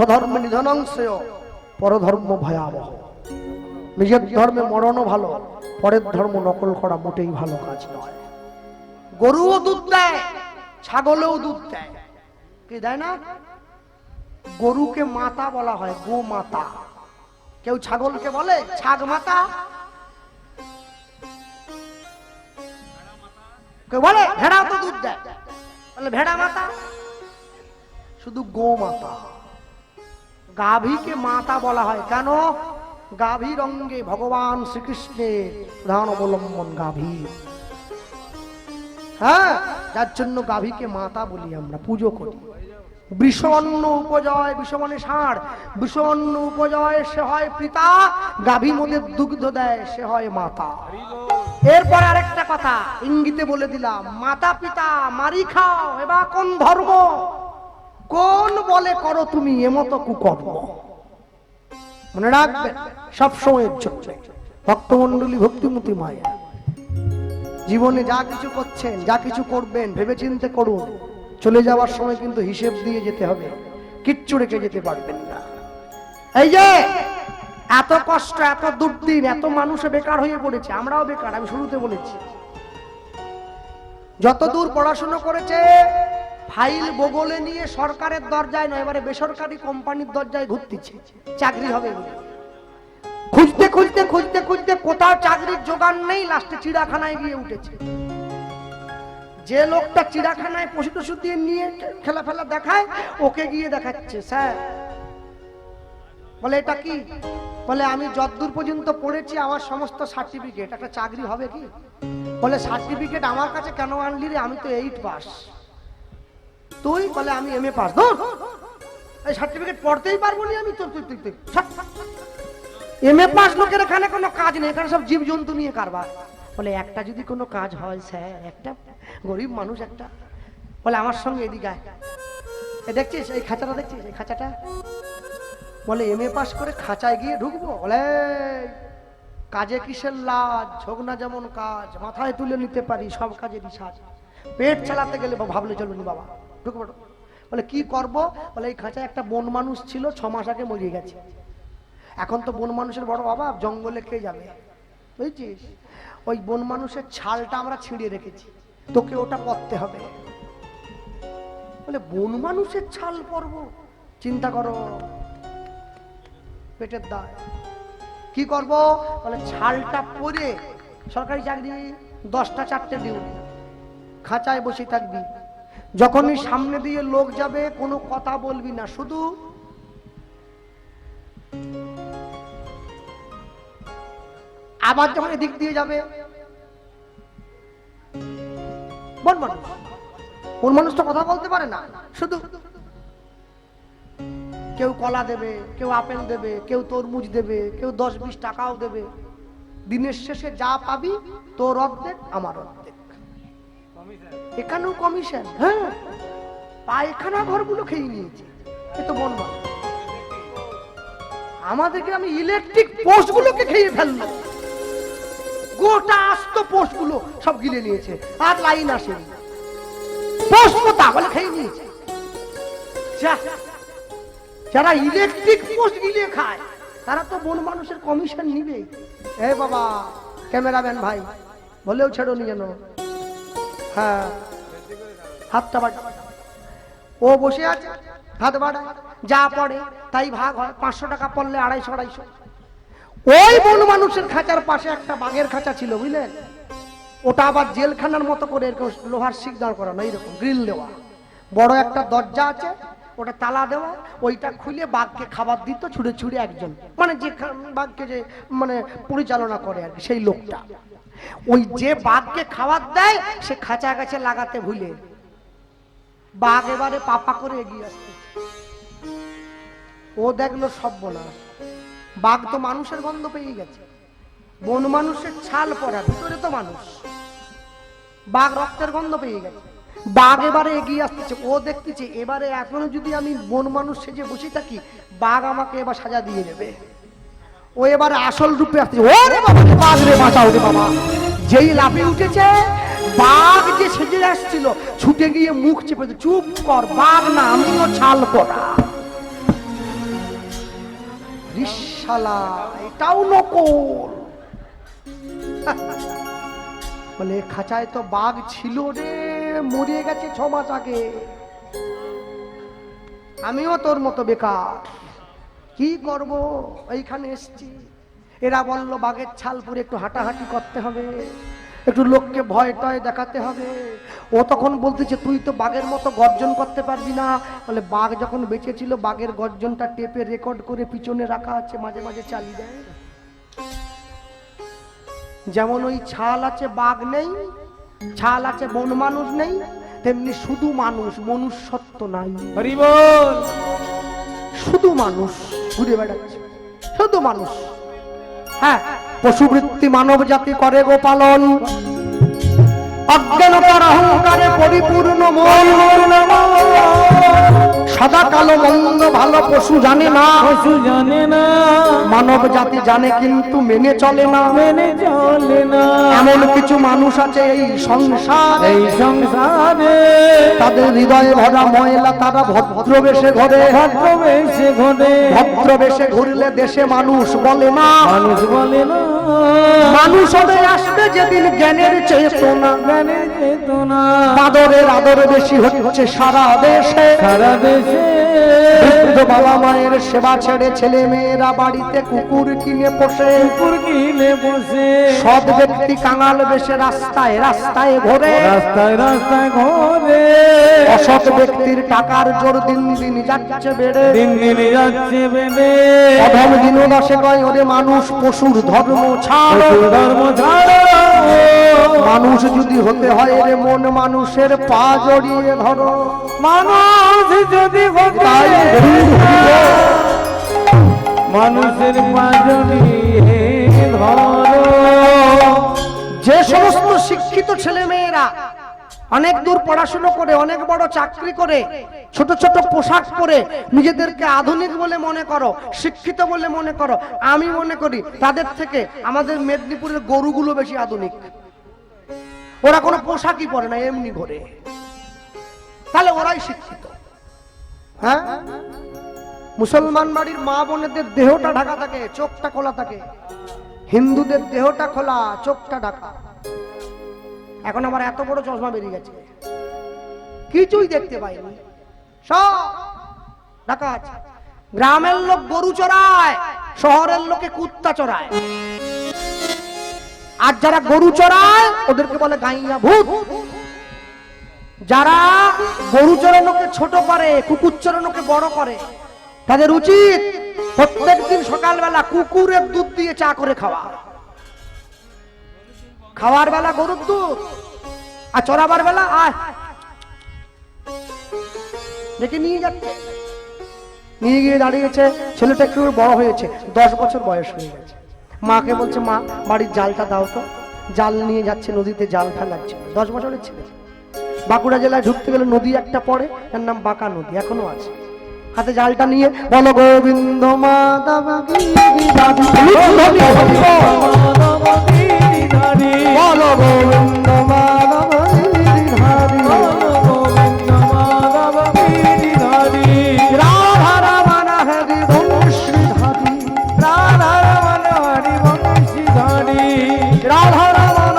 স্বধর্মে নিধনং শ্রেয় পরধর্ম ভয়াবহ। নিজের ধর্মে মরণও ভালো, পরের ধর্ম নকল করা মোটেই ভালো কাজ নয়। গরুও দুধ দেয়, ছাগলেও দুধ দেয়, কি দেয় না? গরুকে মাতা বলা হয়, গো মাতা। কেউ ছাগলকে বলে ছাগ মাতা, কেউ বলে ভেড়া তো দুধ দেয়, বলে ভেড়া মাতা। শুধু গো মাতা। গাভীকে মাতা বলা হয় কেন? গাভীর অঙ্গে ভগবান শ্রীকৃষ্ণের প্রধান অবলম্বন গাভী। হ্যাঁ, যার জন্য গাভীকে মাতা বলি, আমরা পুজো করি। বিষঅন্ন উপজয়, বিষ মানে ষাঁড়, বিষঅন্ন উপজয় সে হয় পিতা, গাভী মোদের দুগ্ধ দেয় সে হয় মাতা। এরপর আরেকটা কথা ইঙ্গিতে বলে দিলাম, মাতা পিতা মারি খাও, এবার কোন ধর্ম, কোন বলে করো তুমি এমতো কুকর্ম। মনে রাখবেন সব সময়ের জন্য। ভক্তমন্ডলী, ভক্তিমতী মায়া, জীবনে যা কিছু করছেন, যা কিছু করবেন ভেবে চিন্তে করুন। চলে যাওয়ার সময় কিন্তু হিসেব দিয়ে যেতে হবে, কিচ্ছু রেখে যেতে পারবেন না। এই যে এত কষ্ট, এত দুর্দিন, এত মানুষ বেকার হয়ে পড়েছে, আমরাও বেকার। আমি শুরুতে বলেছি, যতদূর পড়াশোনা করেছে ফাইল বগলে নিয়ে সরকারের দরজায় নয়, এবারে বেসরকারি কোম্পানির দরজায় ঘুরতেছে চাকরি হবে বলে। খুঁজতে খুঁজতে খুঁজতে খুঁজতে কোথাও চাকরির জোগান নেই, লাস্টে চিড়াখানায় গিয়ে উঠেছে। যে লোকটা চিড়াখানায় পশু টশু দিয়ে নিয়ে খেলা ফেলা দেখায়, ওকে গিয়ে দেখাচ্ছে স্যার। বলে এটা কি? বলে আমি যতদূর পর্যন্ত পড়েছি আমার সমস্ত সার্টিফিকেট, একটা চাকরি হবে কি? বলে সার্টিফিকেট আমার কাছে কেন আনলি রে, আমি তো 8 পাস। তুই? বলে আমি MA পাস। ধর, এই সার্টিফিকেট পড়তেই পারবো না আমি। তোর MA পাস লোকের এখানে কোনো কাজ নেই, এখানে সব জীবজন্তু নিয়ে কারবার। বলে একটা যদি কোনো কাজ হয় স্যার, একটা গরিব মানুষ একটা। বলে আমার সঙ্গে এদিকে আয়, এই দেখছিস এই খাঁচাটা, দেখছিস এই খাঁচাটা? বলে MA পাস করে খাঁচায় গিয়ে ঢুকবো? বলে কাজে কিসের লাজ, ঝোক না যেমন কাজ, মাথায় তুলে নিতে পারি সব কাজেরই সাজ। পেট চালাতে গেলে ভাবলে চলবে না বাবা, ঢুকবো। বলে কি করব? বলে এই খাঁচায় একটা বন মানুষ ছিল, 6 মাস আগে মরে গেছে। এখন তো বন মানুষের বড় অভাব, জঙ্গলে খেয়ে যাবে, বুঝছিস? ওই বন মানুষের ছালটা আমরা ছিঁড়ে রেখেছি, তোকে ওটা পরতে হবে। বলে বন মানুষের ছাল পরব? চিন্তা করো, পেটের দায়। কি করব? বলে ছালটা পরে সরকারি চাকরি, 10টা 4টে ডিউটি, খাঁচায় বসে থাকবি। যখনই সামনে দিয়ে লোক যাবে কোনো কথা বলবি না, শুধু আবার যখন এদিক দিয়ে যাবে, বন মানুষ তো কথা বলতে পারে না, শুধু কেউ কলা দেবে, কেউ আপেল দেবে, কেউ তরমুজ দেবে, কেউ 10-20 টাকাও দেবে। দিনের শেষে যা পাবি তোর অর্ধেক আমার অর্ধেক। এখানেও কমিশন। হ্যাঁ, পায়খানা ঘরগুলো খেয়ে নিয়েছে। এ তো বন মানুষ। আমাদেরকে আমি ইলেকট্রিক পোস্ট গুলোকে খেয়ে ফেললো, গোটা আস্ত পোস্ট গুলো সব গিলে নিয়েছে, আর লাইন আসেনি। পোস্ট কোথা? বলে খেয়ে নিয়েছে। যারা ইলেকট্রিক পোস্ট গিলে খায় তারা তো বন মানুষের কমিশন নিবে। এ বাবা ক্যামেরাম্যান ভাই, বলেও ছেড়ো নি যেন। হ্যাঁ, হাতটা বাড়া। ও বসে আছে, হাত বাড়ায়, যা পড়ে তাই ভাগ হয়। 500 টাকা পড়লে 250-250। ওই বন মানুষের খাঁচার পাশে একটা বাঘের খাঁচা ছিল, বুঝলেন? ওটা আবার জেলখানার মতো করে লোহার শিক দাঁড় করানো, এইরকম গ্রিল দেওয়া, বড় একটা দরজা আছে, ওটা তালা দেওয়া। ওইটা খুলে বাঘকে খাবার দিত ছুঁড়ে ছুঁড়ে একজন, মানে যে বাঘকে যে মানে পরিচালনা করে আর কি, সেই লোকটা। ওই যে বাঘকে খাবার দেয় সে খাঁচা গাছে লাগাতে ভুলে, বাঘ এবারে পাপা করে এগিয়ে আসছে। ও দেখলো সর্বনাশ, বাঘ তো মানুষের গন্ধ পেয়ে গেছে, বন মানুষের ছাল পরা, ভিতরে তো মানুষ, বাঘ রক্তের গন্ধ পেয়ে গেছে। বাঘ এবারে এগিয়ে আসতেছে, ও দেখতেছে এবারে এখনো যদি আমি বন মানুষ সেজে বসে থাকি, বাঘ আমাকে এবার সাজা দিয়ে দেবে। ও এবারে আসল রূপে আসতেছে। ওরে বাবা, বাঘ রে বাঁচাও রে বাবা। যেই লাফিয়ে উঠেছে, বাঘ যে সেজে আসছিল ছুটে গিয়ে মুখ চেপে, চুপ কর, বাঘ না, আমিও ছাল পরা। শালা এটাও নকল। বলে খাঁচায় তো বাঘ ছিল রে, মরে গেছে 6 মাস আগে। আমিও তোর মতো বেকার, কি করব, এইখানে এসছি। এরা বললো বাঘের ছাল পরে একটু হাঁটাহাঁটি করতে হবে, একটু লোককে ভয় টয় দেখাতে হবে। ও তখন বলতেছে তুই তো বাঘের মতো গর্জন করতে পারবি না। বলে বাঘ যখন বেঁচে ছিল বাঘের গর্জনটা টেপে রেকর্ড করে পিছনে রাখা আছে, মাঝে মাঝে চালিয়ে দেয়। যেমন ওই ছাল আছে বাঘ নেই, ছাল আছে বন মানুষ নেই, তেমনি শুধু মানুষ, মনুষ্যত্ব নাই। হরি বল। শুধু মানুষ ঘুরে বেড়াচ্ছে, শুধু মানুষ। হ্যাঁ, পশুবৃত্তি মানব জাতি করে গো পালন, অজ্ঞানতার অহংকারে পরিপূর্ণ মন। সাদা কালো মন্দ ভালো পশু জানে না, পশু জানে না, মানব জাতি জানে কিন্তু মেনে চলে না, মেনে চলে না। এমন কিছু মানুষ আছে এই সংসারে, এই সংসারে তাদের হৃদয়ে ভরা ময়লা, তারা ভদ্রবেশে ঘরে, ভদ্রবেশে ঘটে, ভদ্রবেশে ঘুরলে দেশে মানুষ বলে না, মানুষ বলে না। মানুষ হয়ে আসবে যেদিন জ্ঞানের চেতনা, জ্ঞানের চেতনা, বাদরের আদর বেশি হচ্ছে সারা দেশে। সারা দেশে বৃদ্ধ বাবা মায়ের সেবা ছেড়ে ছেলে মেয়েরা বাড়িতে কুকুর কিনে পোষে, কুকুর কিনে বসে, সৎ ব্যক্তি কাঙাল বেশে রাস্তায় রাস্তায় ঘোরে, রাস্তায় রাস্তায় ঘোরে। অসৎ ব্যক্তির টাকার জোর দিন দিন যাচ্ছে বেড়ে, দিন দিন যাচ্ছে বেড়ে। অধম দিনদাসে কয় ওরে মানুষ পশুর ধর্ম ছাড়ো, পশুর ধর্ম ছাড়ো। মানুষ যদি হতে হয় রে মন মানুষের পা জড়িয়ে ধরো। মানুষ যদি হতে তাই মানুষের পাজনি ধরো। যে সমস্ত শিক্ষিত ছেলে মেয়েরা অনেক দূর পড়াশোনা করে, অনেক বড় চাকরি করে, ছোট ছোট পোশাক পরে নিজেদেরকে আধুনিক বলে মনে করো, শিক্ষিত বলে মনে করো, আমি মনে করি তাদের থেকে আমাদের মেদিনীপুরের গরুগুলো বেশি আধুনিক। ওরা কোনো পোশাকই পরে না, এমনি ঘোরে, তাহলে ওরাই শিক্ষিত। হ্যাঁ, মুসলমান বাড়ির মা বোনেদের দেহটা ঢাকা থাকে, চোখটা খোলা থাকে। হিন্দুদের দেহটা খোলা, চোখটা ঢাকা। এখন আমার এত বড় চশমা বেরিয়ে গেছে, কিছুই দেখতে পাইনি, সব ঢাকা আছে। গ্রামের লোক গরু চড়ায়, শহরের লোকে কুত্তা চড়ায়। আর যারা গরু চড়ায় ওদেরকে বলে গাইয়া ভূত। যারা গরু চড়ানোকে ছোট করে, কুকুর চড়ানোকে বড় করে, তাদের উচিত প্রত্যেকদিন সকালবেলা কুকুরের দুধ দিয়ে চা করে খাওয়া। খাওয়ার বেলা গরুর দুধ, আর চড়াবার বেলা আয় দেখে নিয়ে যাচ্ছে। নিয়ে গিয়ে দাঁড়িয়েছে, ছেলেটা একটু বড় হয়েছে, 10 বছর বয়স হয়ে গেছে। মাকে বলছে মা বাড়ির জালটা দাও তো। জাল নিয়ে যাচ্ছে, নদীতে জাল ফেলাচ্ছে। 10 বছরের ছেলে। বাঁকুড়া জেলায় ঢুকতে গেলে নদী একটা পড়ে, তার নাম বাঁকা নদী, এখনো আছে। হাতে জালটা নিয়ে বলো গোবিন্দ মাধব গিরিধারী, বলো গোবিন্দ মাধব গিরিধারী, রাধা রমণ হরি বংশীধারী, রাধা রমণ হরি বংশীধারী, রাধা রমণ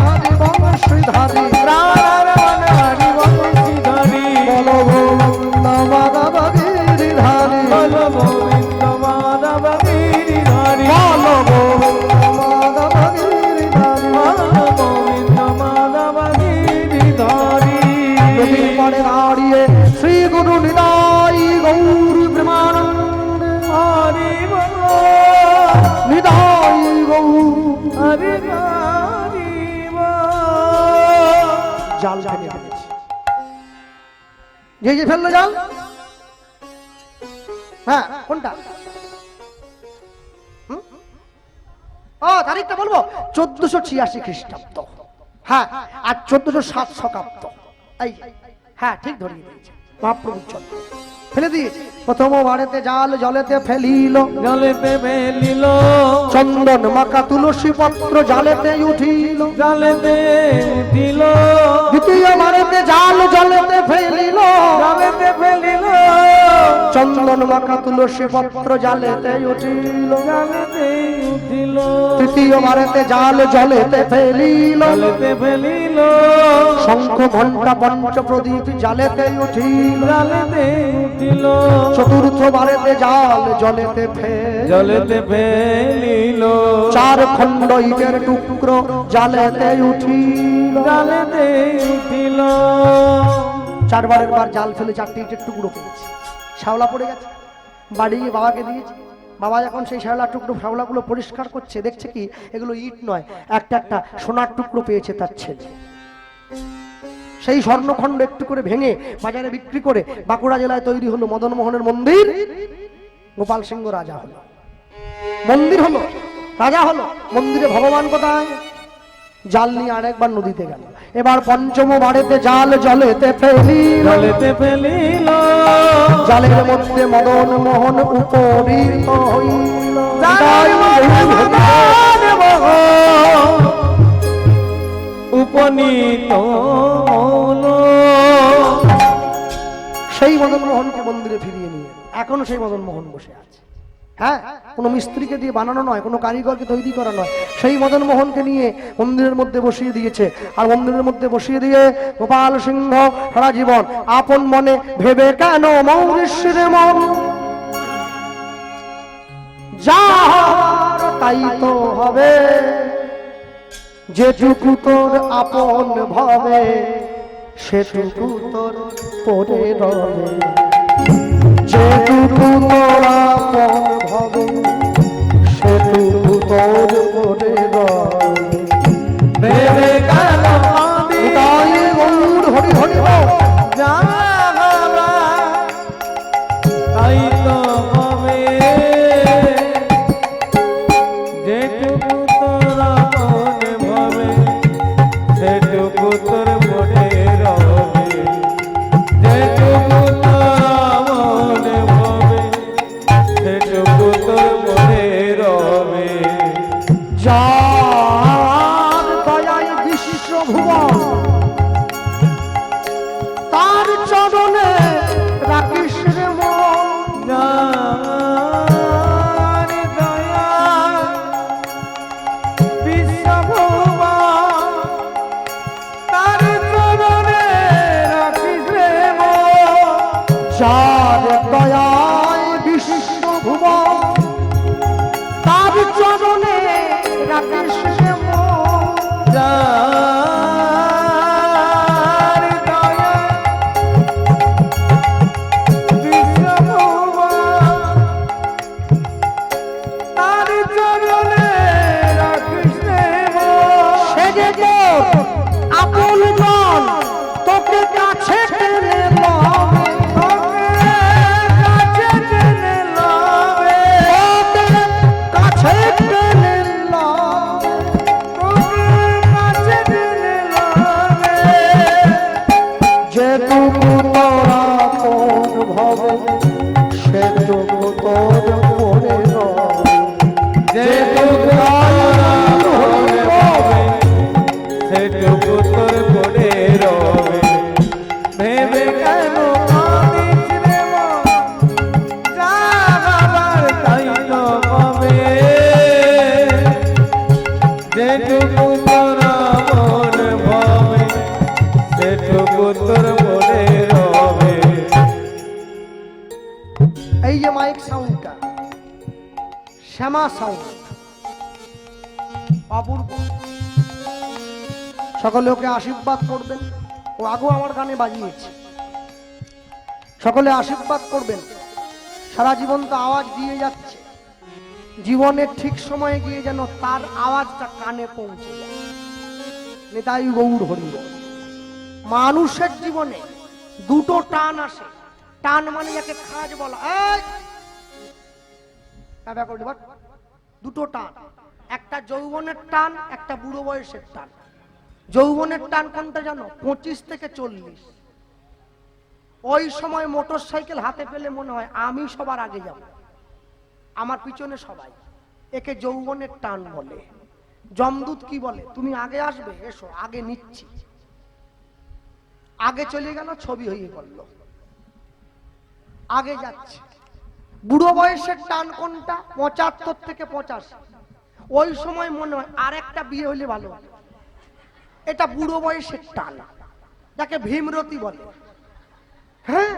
হরি বংশীধারী, রাধা রমণ হরি বংশীধারী। বলো গোবিন্দ মাধব গিরিধারী, বলো গোবিন্দ মাধব গিরিধারী, বলো গোবিন্দ মাধব গিরিধারী। বলো গোবিন্দ মাধব গিরিধারী। নদীর পাড়ে দাঁড়িয়ে শ্রী গুরু নিতাই গৌর প্রেমানন্দ হরি বল, নিতাই গৌর। হরি হরি বল। জাল ফেলে ফেলেছে। যে ফেললো জাল, হ্যাঁ কোনটা? ও তারিখটা বলবো, 1486 খ্রিস্টাব্দ। হ্যাঁ, আর 1407 শকাব্দ। এই হ্যাঁ ঠিক ধরিয়ে দিয়েছে মহাপ্রভু। চল ফেলে দিয়েছে। প্রথম বাড়িতে জাল জলেতে ফেলিল, জলেতে ফেলিল, চন্দন মাখা তুলসী পত্র জালেতে উঠিল, জলেতে উঠিল। দ্বিতীয় বাড়িতে জাল জলেতে ফেলিল, জলেতে ফেলিল, চন্দন মাখা তুলসী পত্র জালেতে উঠিল, জালেতে উঠিল, তৃতীয়বারেতে জাল জলেতে ফেলিল, জালেতে ফেলিল, শঙ্খ ঘণ্টা পঞ্চ প্রদীপ জালেতে উঠিল, জালেতে উঠিল, চতুর্থবারেতে জাল জলেতে ফেল, জলেতে ফেলিল, চার খণ্ড ইটের টুকরো জালেতে উঠিল, জালেতে উঠিল। চারবারের বার জাল ফেলে চারটি ইটের টুকরো পেয়েছে, শ্যাওলা পড়ে গেছে, বাড়ি গিয়ে বাবাকে দিয়েছে। বাবা যখন সেই শ্যাওলাগুলো পরিষ্কার করছে, দেখছে কি এগুলো ইট নয়, একটা একটা সোনার টুকরো পেয়েছে তার ছেলে। সেই স্বর্ণখণ্ড একটু করে ভেঙে বাজারে বিক্রি করে বাঁকুড়া জেলায় তৈরি হলো মদন মোহনের মন্দির। গোপাল সিংহ রাজা হলো, মন্দির হলো, রাজা হলো। মন্দিরে ভগবান কোথায়? জাল নিয়ে আরেকবার নদীতে গেল। এবার পঞ্চম বারেতে জাল জলেতে ফেলিল, জলেতে ফেলিল, জালের মধ্যে মদন মোহন উপনীত হইল। উপনীত হলো। সেই মদন মোহনকে মন্দিরে ফিরিয়ে নিয়ে এখনো সেই মদন মোহন বসে আছে। হ্যাঁ, কোনো মিস্ত্রিকে দিয়ে বানানো নয়, কোনো কারিগরকে তৈরি করা নয়, সেই মদন মোহনকে নিয়ে মন্দিরের মধ্যে বসিয়ে দিয়েছে। আর মন্দিরের মধ্যে বসিয়ে দিয়ে গোপাল সিংহ সারা জীবন আপন মনে ভেবে কেন মৌরিষ্যের মন, যা হওয়ার তাই তো হবে, যেটুকু তোর আপন ভাবে সেটুকু তোর পরে রবে, যেটুকু তোর আপন ভাবে সেটুকু তোর পরে রবে। ভেবে কেন তাই গৌর হরি হরি বল। যাবা তাই তো হবে, যেটুকু তোরা মনে ভাবে সেটুকু তোর মনে রবে, যেটুকু তোরা মনে ভাবে সেটুকু তোর মনে রবে। যার দয়ায় বিশ্বভুবন তার চরণে রাখিস রে মন, যার দয়া বিশ্বভুবন তার চরণে রাখিস রে মন, যার দয়ায় বিশ্বভুবন তার চরণে রাখিস রে মন। যার দয়া বিশ্বভুবন তার চরণে রাখিস রে মন। সে যে তোর আপন জন তোকে কাছে টেনে লবে, কাছে টেনে লবে, তোকে কাছে টেনে লবে, কাছে টেনে লবে, যেটুকু তোরা আপন ভাবে সেটুকু তোর পরে রবে। যেটুকু তোর মনে হবে সেটুকু তোর পড়ে রবে। ভেবে কেন কাঁদিস রে মন, যা বাবার তাই তো পাবে, যেটুকু তোরা মনে ভাবে সেটুকু তোর মনে রবে। এই যে মাইক সাউন্ডটা শ্যামা সাউন্ড, অপূর্ব। সকলে ওকে আশীর্বাদ করবেন, ও আগেও আমার গানে বাজিয়েছে। সকলে আশীর্বাদ করবেন, সারা জীবন তো আওয়াজ দিয়ে যাচ্ছে, জীবনের ঠিক সময়ে গিয়ে যেন তার আওয়াজটা কানে পৌঁছে যায়। নিতাই গৌর হরি বল। মানুষের জীবনে দুটো টান আসে, টান মানে যাকে খাজ বলা, দুটো টান, একটা যৌবনের টান, একটা বুড়ো বয়সের টান। যৌবনের টান কোনটা জানো? 25 থেকে 40। ওই সময় মোটর সাইকেল হাতে পেলে মনে হয় আমি সবার আগে যাব, আমার পিছনে সবাই। একে যৌবনের টান বলে। যমদূত কি বলে? তুমি আগে আসবে, এসো, আগে নিচ্ছি। আগে চলে গেল, ছবি হয়ে পড়ল। আগে যাচ্ছে। বুড়ো বয়সের টান কোনটা? 75 থেকে 85। ওই সময় মনে হয় আর একটা বিয়ে হলে ভালো। এটা বুড়ো বয়সের টান, যাকে ভীমরতি বলে। হ্যাঁ,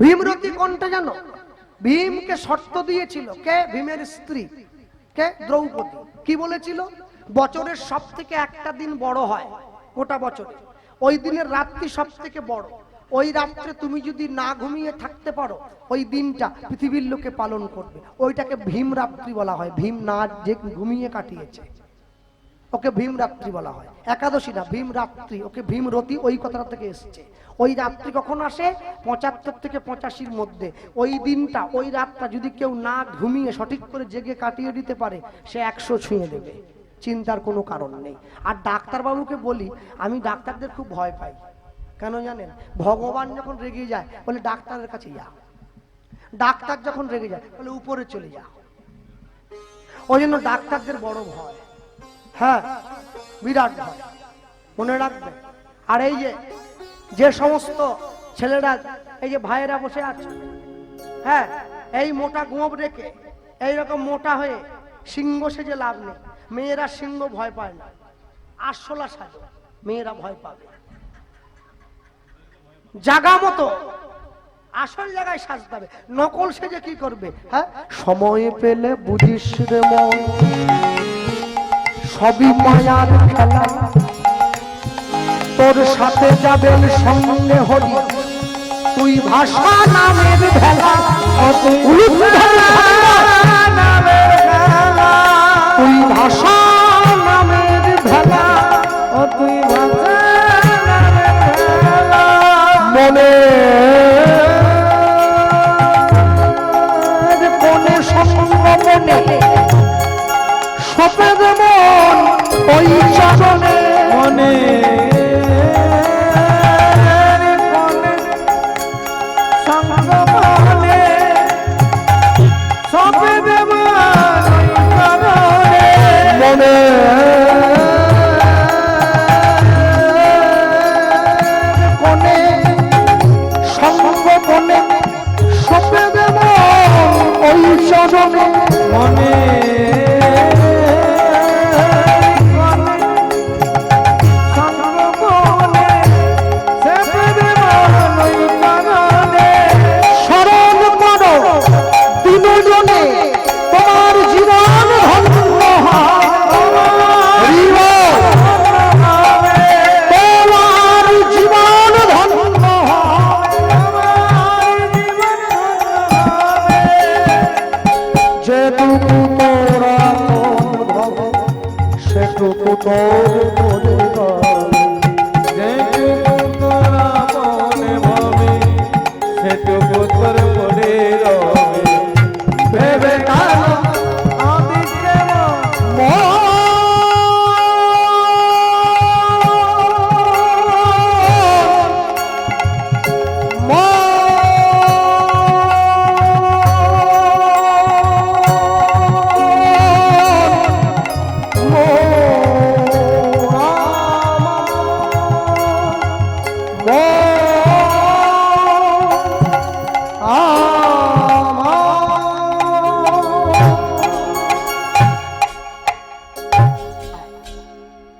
ভীমরতি কোনটা জানো? ভীমকে শর্ত দিয়েছিল কে? ভীমের স্ত্রী কে? দ্রৌপদী। কি বলেছিল? বছরের সব থেকে একটা দিন বড় হয় গোটা বছরে, ওই দিনের রাত্রি সব থেকে বড়। ওই রাত্রে তুমি যদি না ঘুমিয়ে থাকতে পারো, ওই দিনটা পৃথিবীর লোকে পালন করবে। ওইটাকে ভীম রাত্রি বলা হয়। ভীম না যে ঘুমিয়ে কাটিয়েছে, ওকে ভীম রাত্রি বলা হয়। একাদশী না, ভীম রাত্রি, ওকে ভীমরতি ওই কথাটা থেকে এসেছে। ওই রাত্রি কখন আসে? 75 থেকে 85-র মধ্যে। ওই দিনটা, ওই রাতটা যদি কেউ না ঘুমিয়ে সঠিক করে জেগে কাটিয়ে দিতে পারে, সে 100 ছুঁয়ে দেবে, চিন্তার কোনো কারণ নেই। আর ডাক্তারবাবুকে বলি, আমি ডাক্তারদের খুব ভয় পাই। কেন জানেন? ভগবান যখন রেগে যায় বলে ডাক্তারের কাছে যা, ডাক্তার যখন রেগে যায় বলে উপরে চলে যা। ওই জন্য ডাক্তারদের বড় ভয়। হ্যাঁ, বিরাট ভয়, মনে রাখবে। আর এই যে সমস্ত ছেলেরা, এই যে ভাইয়েরা বসে আছে, হ্যাঁ, এই মোটা গোঁপ রেখে এইরকম মোটা হয়ে সিংহ সেজে লাভ নেই। মেয়েরা সিংহ ভয় পায় না, আরশোলা সাজো, মেয়েরা ভয় পাবে। জাগা মতো আসল জায়গায় সাজতে হবে, নকল সেজে কি করবে? হ্যাঁ, সময় পেলে বুঝিস রে মন, সবই মায়ার খেলা, তোর সাথে যাবেন সঙ্গে হরি, তুই ভাষা নামের ভেলা, তুই ভাষা নামের ভেলা, তুই ভাষা মনে কোনে সঙ্গ মনে সপেদ মন ওই চরণে মনে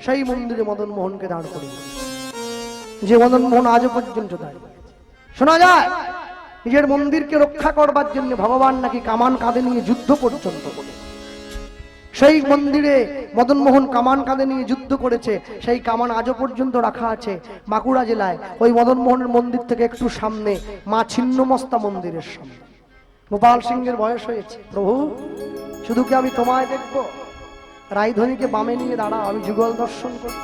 সেই মন্দিরে মদন মোহনকে দাঁড় করিয়ে, যে মদন মোহন আজও পর্যন্ত দাঁড়িয়ে। শোনা যায় নিজের মন্দিরকে রক্ষা করবার জন্য ভগবান নাকি কামান কাঁধে নিয়ে যুদ্ধ পর্যন্ত করে। সেই মন্দিরে মদন মোহন কামান কাঁধে নিয়ে যুদ্ধ করেছে, সেই কামান আজও পর্যন্ত রাখা আছে বাঁকুড়া জেলায়। ওই মদন মোহনের মন্দির থেকে একটু সামনে মা ছিন্নমস্তা মন্দিরের সামনে। গোপাল সিংহের বয়স হয়েছে, প্রভু শুধু কি আমি তোমায় দেখবো? রায়ধনীকে বামে নিয়ে দাঁড়াও, আমি যুগল দর্শন করব।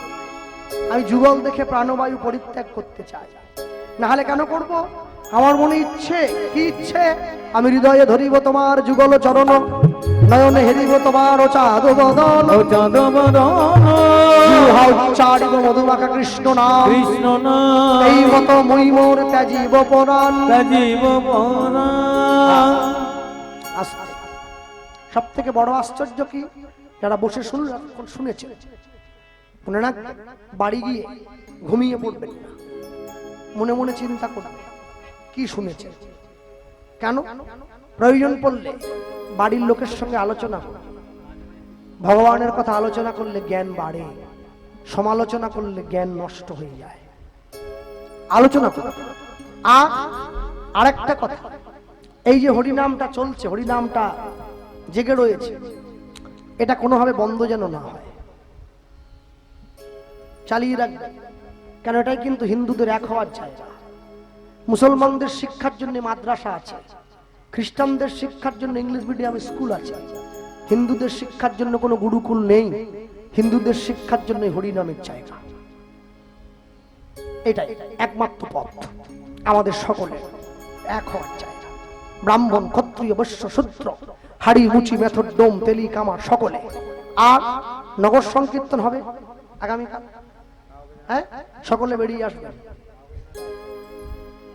আমি যুগল দেখে প্রাণবায়ু পরিত্যাগ করতে চাই। না হলে কেন করব? আমার মনে ইচ্ছে, কি ইচ্ছে? আমি হৃদয়ে ধরিব তোমার যুগল চরণ, নয়নে হেরিব তোমার চাঁদ বদন, উচ্চারিব মধুমাখা কৃষ্ণ নাম, কৃষ্ণ নাম, এই মতো মই মোর ত্যাজিব পরাণ। সব থেকে বড় আশ্চর্য কি? যারা বসে শুনেছে মনে না, বাড়ি গিয়ে ঘুমিয়ে পড়বেন না, মনে মনে চিন্তা করবে কি শুনেছে। কেন? প্রয়োজন পড়লে বাড়ির লোকের সঙ্গে আলোচনা করো। ভগবানের কথা আলোচনা করলে জ্ঞান বাড়ে, সমালোচনা করলে জ্ঞান নষ্ট হয়ে যায়। আলোচনা করো। আর একটা কথা, এই যে হরিনামটা চলছে, হরিনামটা জেগে রয়েছে, এটা কোনোভাবে বন্ধ যেন না হয়, চালিয়ে রাখবে। কেন? এটাই কিন্তু হিন্দুদের এক হওয়ার জায়গা। মুসলমানদের শিক্ষার জন্য মাদ্রাসা আছে, খ্রিস্টানদের শিক্ষার জন্য ইংলিশ মিডিয়াম স্কুল আছে, হিন্দুদের শিক্ষার জন্য কোনো গুরুকুল নেই। হিন্দুদের শিক্ষার জন্য হরিনামের জায়গা, এটাই একমাত্র পথ আমাদের সকলের এক হওয়ার জায়গা। ব্রাহ্মণ, ক্ষত্রিয়, বৈশ্য, শূদ্র, হাড়ি, মুচি, মেথর, ডোম, তেলি, কামার সকলে। আর নগর সংকীর্তন হবে আগামীকাল, হ্যাঁ, সকলে বেরিয়ে আসবে।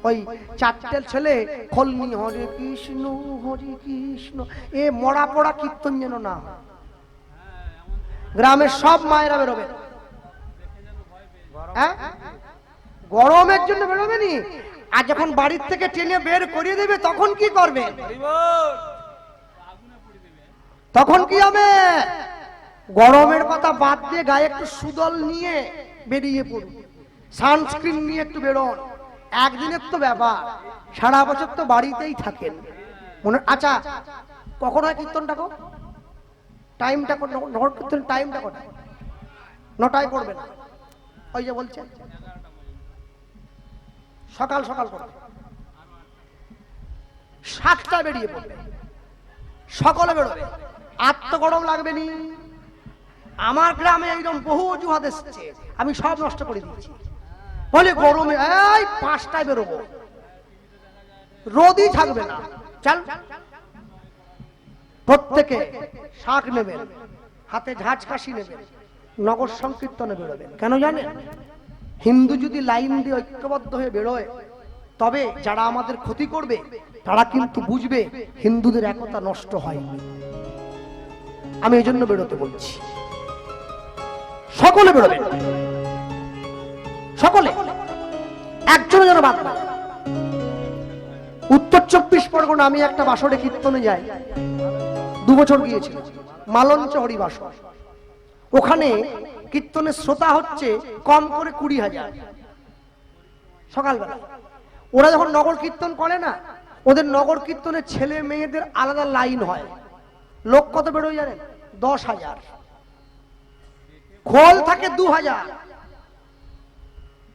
ওই চারটে ছেলে খোলনি হরে কৃষ্ণ হরে কৃষ্ণ, এ মরা পড়া কীর্তন যেন না হয়। গ্রামের সব মায়েরা বেরোবে। হ্যাঁ, গরমের জন্য বেরোবে নি। আর যখন বাড়ির থেকে টেনে বের করিয়ে দেবে তখন কি করবে? তখন কি হবে? গরমের কথা বাদ দিয়ে গায়ে একটু সুদল নিয়ে বেরিয়ে পড়ুন, সানস্ক্রিন নিয়ে একটু বেরোন। একদিনের তো ব্যাপার, সারা বছর তো বাড়িতেই থাকেন। মনে আচ্ছা, কখন হয় কীর্তনটা? টাইমটা নগর কীর্তন টাইমটা কটা? 9টায় করবে না, ওই যে বলছে সকাল সকাল করবে। 7টায় বেরিয়ে পড়বে, সকলে বেরোবে। আর তো গরম লাগবে নি। আমার গ্রামে এইরকম বহু অজুহাত এসছে, আমি সব নষ্ট করে দিয়েছি। বলে গরমে এই 5টায় বেরোবো, রোদই থাকবে না। চল, প্রত্যেকে শাক নেবেন, হাতে ঝাঁঝ কাশি নেবেন, নগর সংকীর্তনে বেরোবেন। কেন জানেন? হিন্দু যদি লাইন দিয়ে ঐক্যবদ্ধ হয়ে বেরোয়, তবে যারা আমাদের ক্ষতি করবে তারা কিন্তু বুঝবে হিন্দুদের একতা নষ্ট হয়নি। আমি এই জন্য বেরোতে বলছি, সকলে বেরোবেন, সকলে, একজনও যেন বাদ না। উত্তর 24 পরগনা আমি একটা বাসরে কীর্তনে যাই, 2 বছর গিয়েছি, মালঞ্চ হরিবাসর। ওখানে কীর্তনের শ্রোতা হচ্ছে কম করে 20,000 সকালবেলা। ওরা যখন নগর কীর্তন করে না, ওদের নগর কীর্তনের ছেলে মেয়েদের আলাদা লাইন হয়। লোক কত বেরোয় জানেন? 10,000। খোল থাকে 2,000।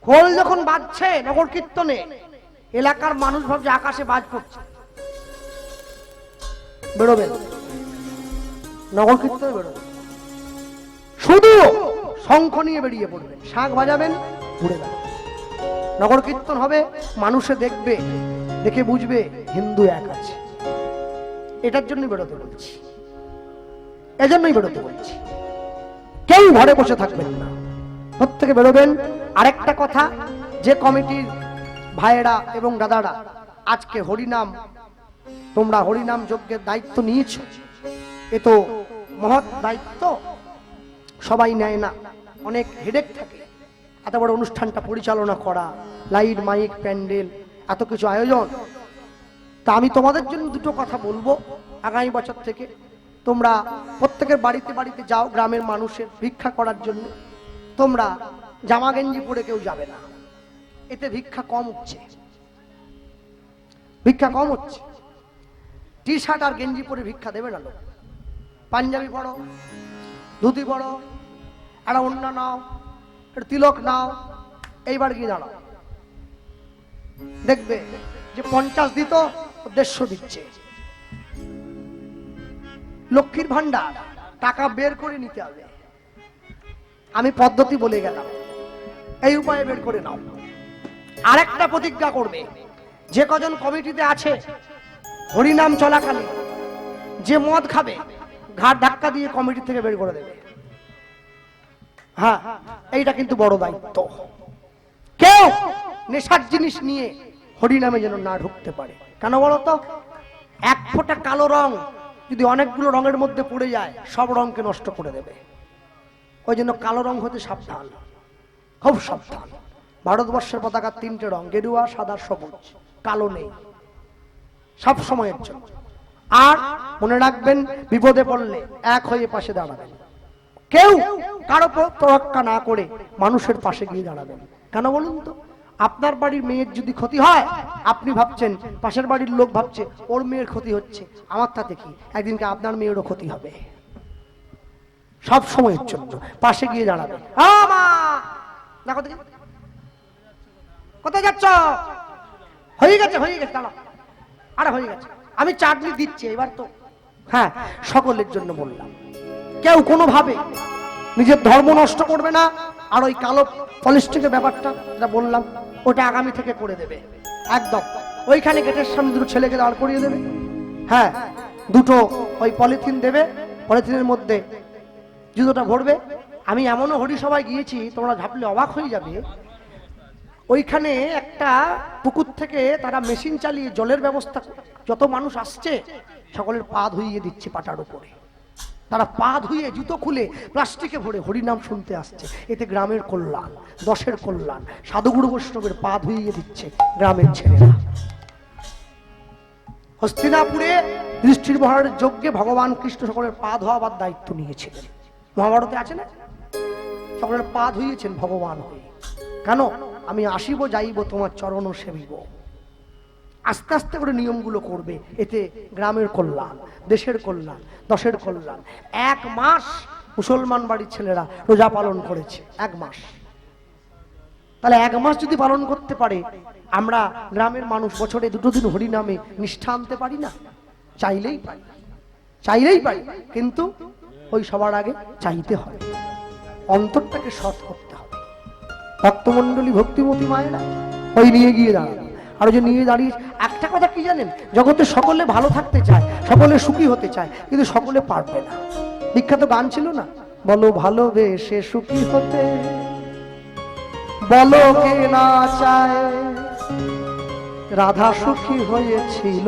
খোল যখন বাজছে নগর কীর্তনে, এলাকার মানুষ ভাবছে আকাশে বাজ পড়ছে। বেরোবেন, নগর কীর্তনে বেরোবেন, শুধু শঙ্খ নিয়ে বেরিয়ে পড়বেন, শাঁখ বাজাবেন, ঘুরে যাবেন। নগর কীর্তন হবে, মানুষে দেখবে, দেখে বুঝবে হিন্দু এক আছে। এটার জন্যই বেরোতে বলছি, এজন্যই বেরোতে বলছি। কেউ ঘরে বসে থাকবেন না, প্রত্যেকে বেরোবেন। আরেকটা কথা, যে কমিটির ভাইয়েরা এবং দাদারা আজকে হরিনাম, তোমরা হরিনাম যজ্ঞের দায়িত্ব নিয়েছ, এ তো মহৎ দায়িত্ব, সবাই নেয় না, অনেক হেডেক থাকে। এত বড় অনুষ্ঠানটা পরিচালনা করা, লাইট, মাইক, প্যান্ডেল, এত কিছু আয়োজন। তা আমি তোমাদের জন্য দুটো কথা বলবো। আগামী বছর থেকে তোমরা প্রত্যেকের বাড়িতে বাড়িতে যাও, গ্রামের মানুষের ভিক্ষা করার জন্য। তোমরা জামা গেঞ্জি পরে কেউ যাবে না, এতে ভিক্ষা কম হচ্ছে, ভিক্ষা কম হচ্ছে। টি শার্ট আর গেঞ্জি পরে ভিক্ষা দেবে না লোক। পাঞ্জাবি পরো, ধুতি পরো, একটা ওড়না নাও, একটা তিলক নাও, এইবার গিয়ে দাঁড়াও, দেখবে যে 50 দিত, 150 দিচ্ছে। লক্ষ্মীর ভান্ডার টাকা বের করে নিতে হবে। আমি পদ্ধতি বলে গেলাম, এই উপায়ে বের করে নাও। আরেকটা প্রতিজ্ঞা করবে, যে কজন কমিটিতে আছে হরিনাম চলাকালীন যে মদ খাবে, ঘাট ধাক্কা দিয়ে কমিটি থেকে বের করে দেবে। হ্যাঁ, এইটা কিন্তু বড় দায়িত্ব। কেউ নেশার জিনিস নিয়ে হরিনামে যেন না ঢুকতে পারে। কেন বলতো? 1 ফোঁটা কালো রং যদি অনেকগুলো রঙের মধ্যে পড়ে যায়, সব রংকে নষ্ট করে দেবে। ওই জন্য কালো রং হতে সাবধান, খুব সাবধান। ভারতবর্ষের পতাকার 3টে রং, গেরুয়া, সাদা, সবুজ, কালো নেই। সব সময়ের জন্য। আর মনে রাখবেন, বিপদে পড়লে এক হয়ে পাশে দাঁড়াবেন, কেউ কারো তোয়াক্কা না করে মানুষের পাশে গিয়ে দাঁড়াবেন। কেন বলুন তো? আপনার বাড়ির মেয়ের যদি ক্ষতি হয়, আপনি ভাবছেন, পাশের বাড়ির লোক ভাবছে ওর মেয়ের ক্ষতি হচ্ছে, আমার তাতে কি, একদিনকে আপনার মেয়েরও ক্ষতি হবে। সব সময়ের জন্য পাশে গিয়ে দাঁড়াবে। দেখো দেখি কোথায় যাচ্ছ? হয়ে গেছে দাঁড়াও, আরে হয়ে গেছে, আমি চাটনি দিচ্ছি এবার তো। হ্যাঁ, সকলের জন্য বললাম, কেউ কোনোভাবে নিজের ধর্ম নষ্ট করবে না। আর ওই কালো পলিস্টিকের ব্যাপারটা যেটা বললাম, ওটা আগামী থেকে করে দেবে একদম। ওইখানে গেটের সামনে দুটো ছেলেকে দাঁড় করিয়ে দেবে। হ্যাঁ, দুটো ওই পলিথিন দেবে, পলিথিনের মধ্যে জুতোটা ভরবে। আমি এমনও হরিসভায় গিয়েছি, তোমরা ভাবলে অবাক হয়ে যাবে। ওইখানে একটা পুকুর থেকে তারা মেশিন চালিয়ে জলের ব্যবস্থা, যত মানুষ আসছে সকলের পা ধুইয়ে দিচ্ছে পাটার উপরে। তারা পা ধুয়ে জুতো খুলে প্লাস্টিকে ভরে হরিনাম শুনতে আসছে। এতে গ্রামের কল্যাণ, দশের কল্যাণ। সাধুগুরু বৈষ্ণবের পা ধুইয়ে দিচ্ছে গ্রামের ছেলেরা। হস্তিনাপুরে দৃষ্টির মহারাজের যজ্ঞে ভগবান কৃষ্ণ সকলের পা ধোয়াবার দায়িত্ব নিয়েছিলেন। মহাভারতে আছে না, সকলের পা ধুইয়েছেন ভগবান হয়ে। কেন? আমি আসিব যাইব তোমার চরণ সেবিব। আস্তে আস্তে করে নিয়মগুলো করবে, এতে গ্রামের কল্যাণ, দেশের কল্যাণ, দশের কল্যাণ। 1 মাস মুসলমান বাড়ির ছেলেরা রোজা পালন করেছে, 1 মাস। তাহলে 1 মাস যদি পালন করতে পারে, আমরা গ্রামের মানুষ বছরে 2 দিন হরিনামে নিষ্ঠা আনতে পারি না? চাইলেই পারি, কিন্তু ওই সবার আগে চাইতে হয়, অন্তরটাকে সৎ করতে হবে। ভক্তমন্ডলী, ভক্তিমতী মায়েরা ওই নিয়ে গিয়ে দাঁড়ানো। আর যে নিয়ে দাঁড়িয়ে একটা কথা কি জানেন, জগতে সকলে ভালো থাকতে চায়, সকলে সুখী হতে চায়, কিন্তু সকলে পারবে না। বিখ্যাত গান ছিল না, বলো ভালোবেসে সুখী হতে, বলো কে না চায়। রাধা সুখী হয়েছিল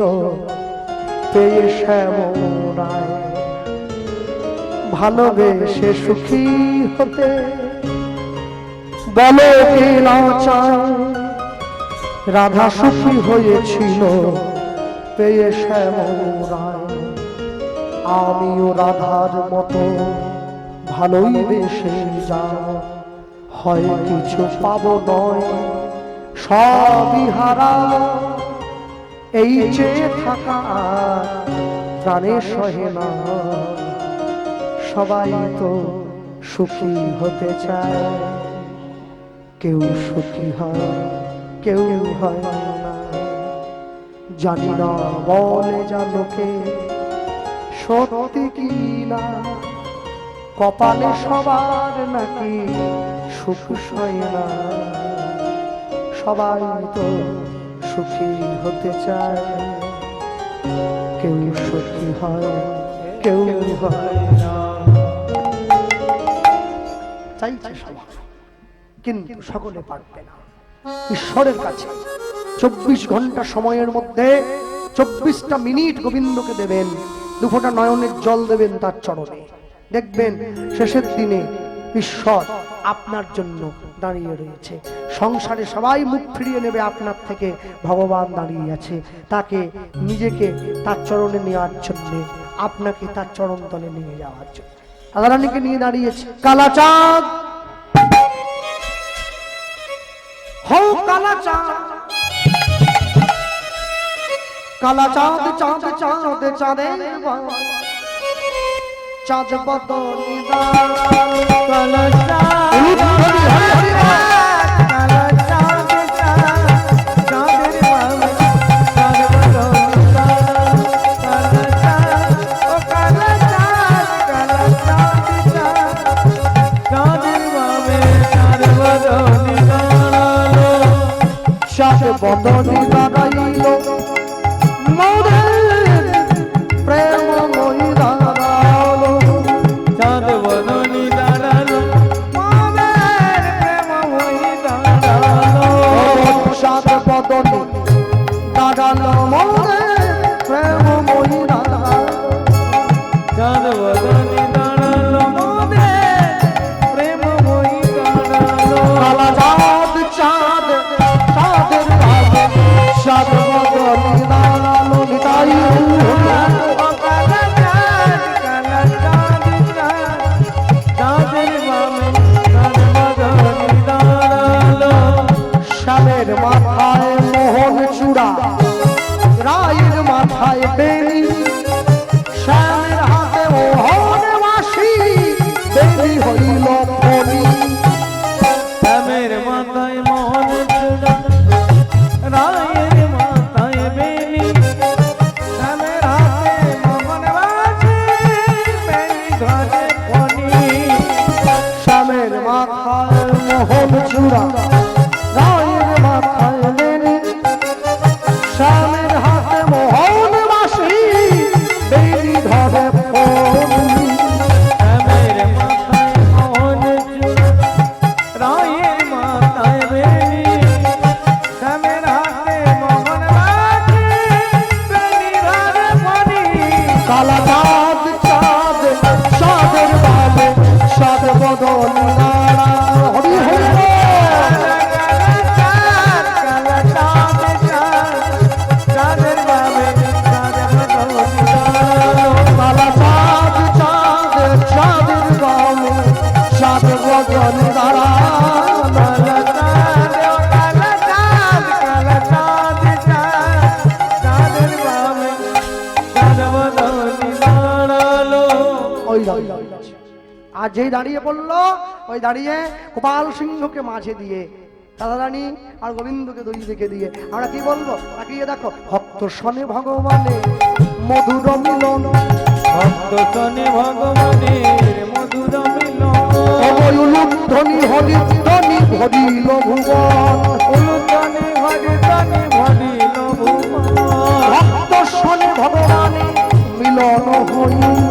পেয়ে শ্যামরায়। ভালোবেসে সুখী হতে বলো কে না চায়। রাধা সুখী হয়েছিল পেয়ে শ্যামরায়। আমিও রাধার মতো ভালোই বেশে যাও, হয় কিছু পাবো নয় সবই হারা। এই চেয়ে থাকা প্রাণে সহে না, সবাই তো সুখী হতে চায়। কেউ সুখী হয়, কেউ হয় না, জানি না বলে জানোকে সত্যি কি না। কপালে সবার নাকি সুখ হয় না, সবাই তো সুখী হতে চায়। কেউ সুখী হয়, কেউ হয় না। চাইছে সবাই, কিন্তু সকলে পারবে না। ঈশ্বরের কাছে 24 ঘন্টা সময়ের মধ্যে 24টা মিনিট গোবিন্দকে দেবেন, 2 ফোঁটা নয়নের জল দেবেন তার চরণে। দেখবেন শেষের দিনে ঈশ্বর আপনার জন্য দাঁড়িয়ে রয়েছে। সংসারে সবাই মুখ ফিরিয়ে নেবে আপনার থেকে, ভগবান দাঁড়িয়ে আছে তাকে নিজেকে তার চরণে নেওয়ার জন্য, আপনাকে তার চরণ তলে নিয়ে যাওয়ার জন্য। রাধারানীকে নিয়ে দাঁড়িয়েছে। কালাচাঁদ হও, কালাচাঁদ, কালাচাঁদ চাঁদ চাঁদ চাঁদে চাঁদ বদনি বদনি দাঁড়াইল মোদের প্রেম মই দাঁড়ালো। চাঁদ বদনি দাঁড়ালো মোদের প্রেম মই দাঁড়ালো। চাঁদ বদনি দাঁড়ালো মোদের প্রেম মই দাঁড়ালো। চাঁদ বদনি দাঁড়ালো মোদের প্রেম মই দাঁড়ালো। কালা চাঁদ চাঁদ চাঁদের মাথায় বেনি শ্যামের হাতে মোহন বাসি বেনি হইল ফণি শ্যামের মাথায় মোহন চূড়া রায়ের মাথায় বেনি শ্যামের হাতে মোহন বাসি বেনি ধরে ফণি শ্যামের মাথায় মোহন চূড়া রায়ের মাথায় বেনি শ্যামের হাতে মোহন বাসি বেনি ধরে ফণি শ্যামের মাথায় মোহন চূড়া রায়ের মাথায় বেনি শ্যামের হাতে মোহন বাসি বেনি ধরে ফণি কালা চাঁদ চাঁদ চাঁদের বালে সাত বদল নাড়া হরি হরি বল। কালা চাঁদ চাঁদ চাঁদের বালে সাত বদল নাড়া ওই দাঁড়িয়ে আর যেই দাঁড়িয়ে পড়লো ওই দাঁড়িয়ে গোপাল সিংহকে মাঝে দিয়ে রাধারানী আর গোবিন্দকে দুই দিকে দিয়ে আমরা কি বলবো তাকিয়ে দেখো ভক্ত শনে ভগবানে মধুর মিলন ভক্ত শনি ভগবানের মধুর মিলন ধ্বনি হরি ধ্বনি ভরিল ভুবন উলুধ্বনি হরিধ্বনি ভরিল ভুবন ভক্ত শনে ভগবানে মিলন হইল